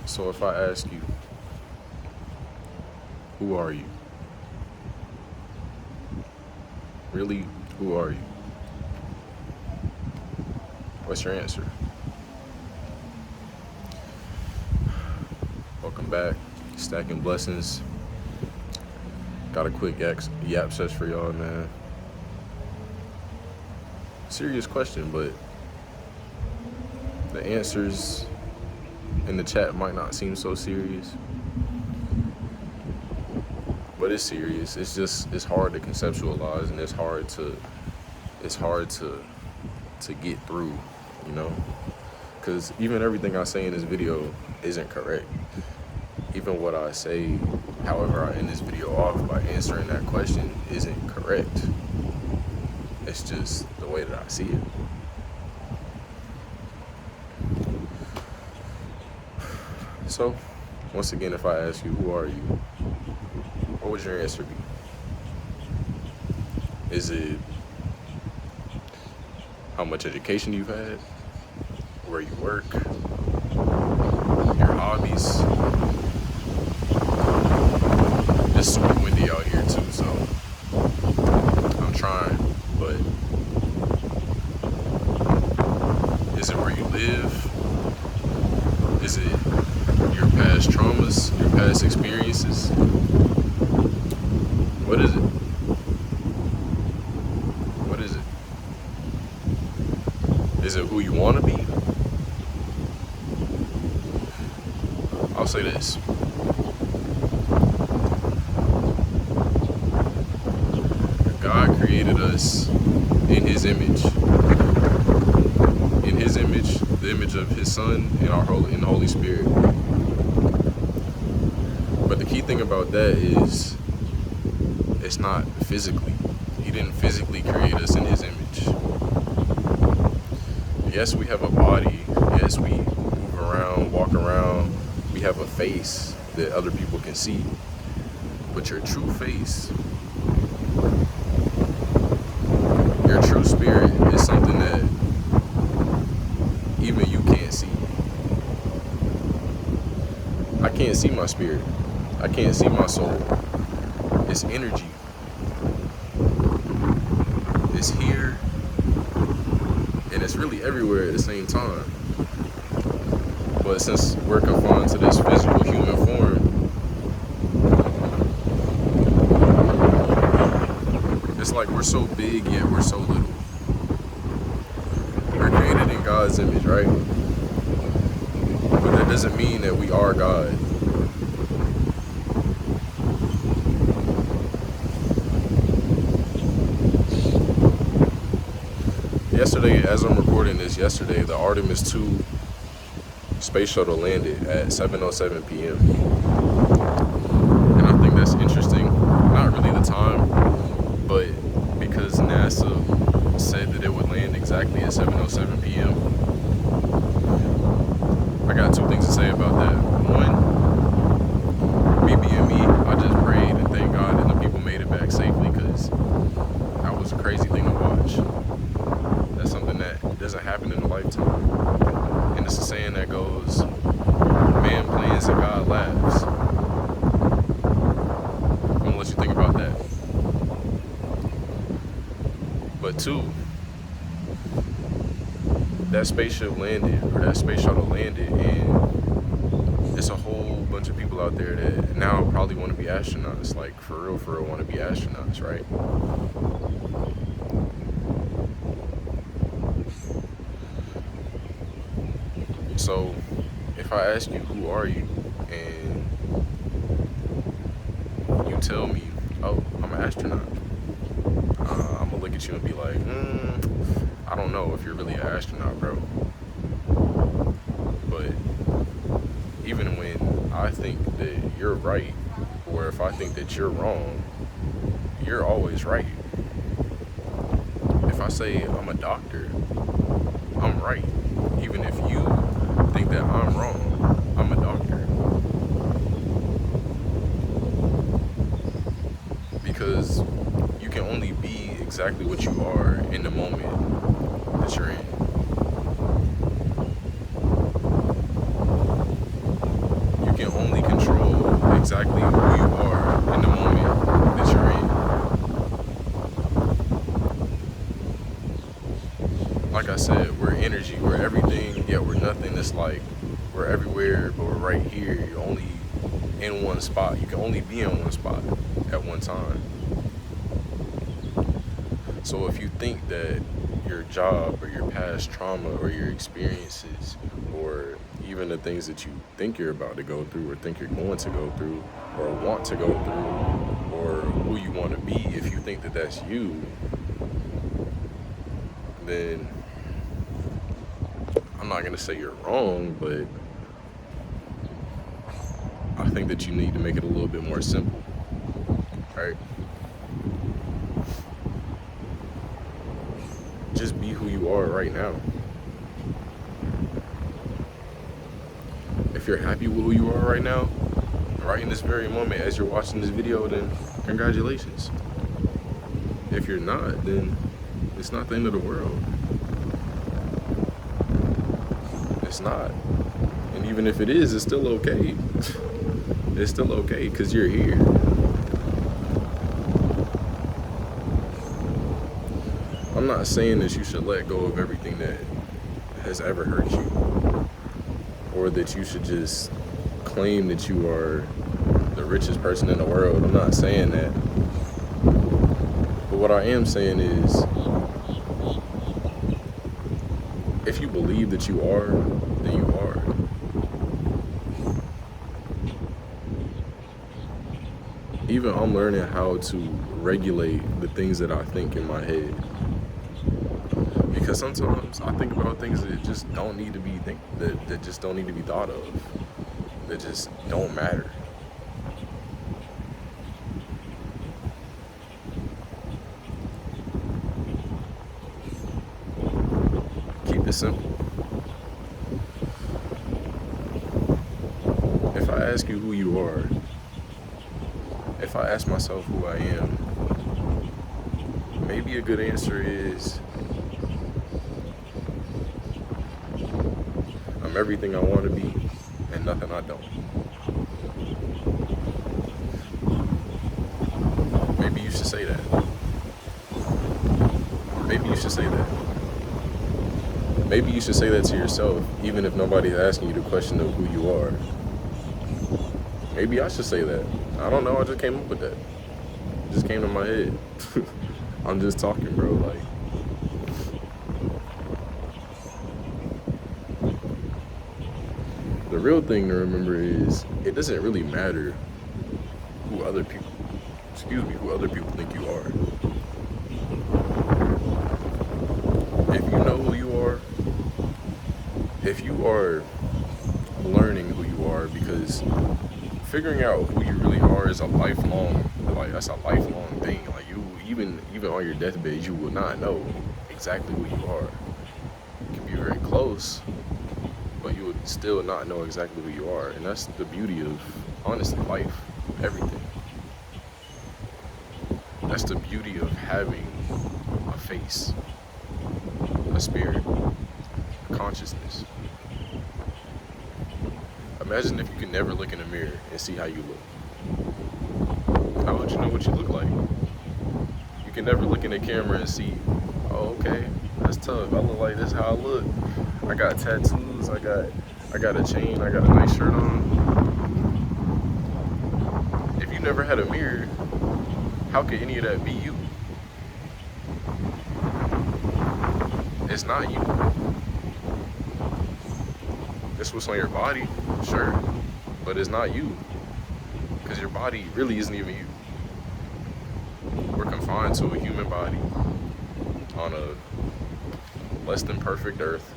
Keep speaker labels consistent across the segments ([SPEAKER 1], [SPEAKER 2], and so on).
[SPEAKER 1] So if I ask you, who are you? Really, who are you? What's your answer? Welcome back. Stacking blessings. Got a quick yap session for y'all, man. Serious question, but the answers in the chat might not seem so serious. But it's serious. It's hard to conceptualize, and it's hard to get through, you know? Because even everything I say in this video isn't correct. Even what I say, however I end this video off by answering that question, isn't correct. It's just the way that I see it. So, once again, if I ask you, who are you? What would your answer be? Is it how much education you've had, where you work, your hobbies? It's super windy out here too, so I'm trying, but is it where you live? Is it your past traumas, your past experiences? What is it? What is it? Is it who you want to be? I'll say this. God created us in His image. In His image, the image of His Son and in the Holy Spirit. But the key thing about that is, it's not physically. He didn't physically create us in His image. Yes, we have a body. Yes, we move around, walk around. We have a face that other people can see. But your true face, your true spirit is something that even you can't see. I can't see my spirit. I can't see my soul. It's energy. It's here, and it's really everywhere at the same time. But since we're confined to this physical human form, it's like we're so big yet we're so little. We're created in God's image, right? But that doesn't mean that we are God. Yesterday, as I'm recording this, the Artemis 2 space shuttle landed at 7:07 p.m. And I think that's interesting. Not really the time, but because NASA said that it would land exactly at 7:07 p.m. I got two things to say about that. One, me being me, I just prayed and thank God that the people made it back safely, because that was a crazy thing to watch. That's something that doesn't happen in a lifetime. And it's a saying that goes, man plans and God laughs. I'm gonna let you think about that. But two, that spaceship landed, or that space shuttle landed, and it's a whole bunch of people out there that now probably want to be astronauts, like for real want to be astronauts, right? So, if I ask you, who are you? And you tell me, oh, I'm an astronaut. I'm gonna look at you and be like, I don't know if you're really an astronaut, bro. But even when I think that you're right, or if I think that you're wrong, you're always right. If I say I'm a doctor, I'm right. Even if you think that I'm wrong, I'm a doctor. Because you can only be exactly what you are in the moment that you're in. exactly who you are in the moment that you're in. Like I said, we're energy, we're everything, yet we're nothing. It's like we're everywhere, but we're right here. You're only in one spot. You can only be in one spot at one time. So if you think that your job or your past trauma or your experiences or even the things that you think you're about to go through or think you're going to go through or want to go through or who you want to be, if you think that that's you, then I'm not going to say you're wrong, but I think that you need to make it a little bit more simple, right? Just be who you are right now. If you're happy with who you are right now, right in this very moment as you're watching this video, then congratulations. If you're not, then it's not the end of the world. It's not. And even if it is, it's still okay. It's still okay because you're here. I'm not saying that you should let go of everything that has ever hurt you, or that you should just claim that you are the richest person in the world. I'm not saying that. But what I am saying is, if you believe that you are, then you are. Even I'm learning how to regulate the things that I think in my head. Because sometimes I think about things that just don't need to be that just don't need to be thought of. That just don't matter. Keep it simple. If I ask you who you are, if I ask myself who I am, maybe a good answer is I'm everything I want to be and nothing I don't. Maybe you should say that. Maybe you should say that. Maybe you should say that to yourself, even if nobody's asking you the question of who you are. Maybe I should say that. I don't know, I just came up with that. It just came to my head. I'm just talking, bro, like. The real thing to remember is it doesn't really matter who other people think you are. If you know who you are, if you are learning who you are, because figuring out who you really are is a lifelong, that's a lifelong thing. Like even on your deathbed, you will not know exactly who you are. You can be very close, but you would still not know exactly who you are. And that's the beauty of, honestly, life, everything. That's the beauty of having a face, a spirit, a consciousness. Imagine if you could never look in a mirror and see how you look. How would you know what you look like? You can never look in the camera and see, oh, okay, that's tough. I look like this, how I look. I got tattoos, I got a chain, I got a nice shirt on. If you never had a mirror, how could any of that be you? It's not you. It's what's on your body, sure, but it's not you. Because your body really isn't even you. We're confined to a human body on a less than perfect earth.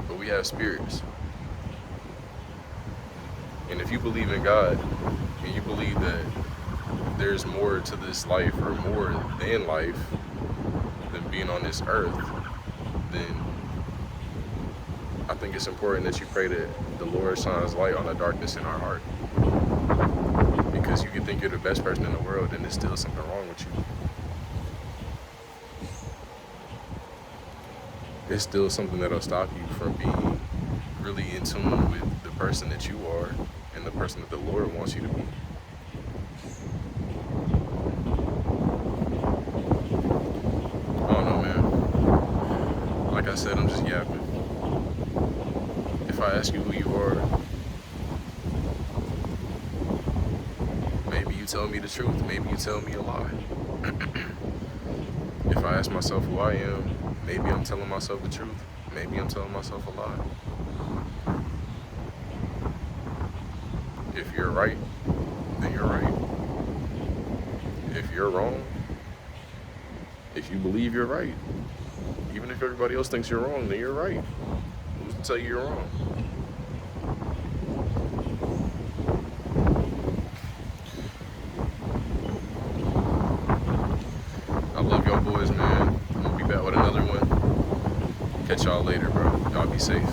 [SPEAKER 1] But we have spirits. And if you believe in God, and you believe that there's more to this life or more than life than being on this earth, then I think it's important that you pray that the Lord shines light on the darkness in our heart. Because you can think you're the best person in the world and there's still something wrong with you. It's still something that'll stop you from being really in tune with the person that you are and the person that the Lord wants you to be. I don't know, man. Like I said, I'm just yapping. If I ask you who you are, maybe you tell me the truth. Maybe you tell me a lie. If I ask myself who I am, maybe I'm telling myself the truth. Maybe I'm telling myself a lie. If you're right, then you're right. If you're wrong, if you believe you're right, even if everybody else thinks you're wrong, then you're right. Who's to tell you you're wrong? I love y'all boys, man. I'm gonna be back with another one. Catch y'all later, bro. Y'all be safe.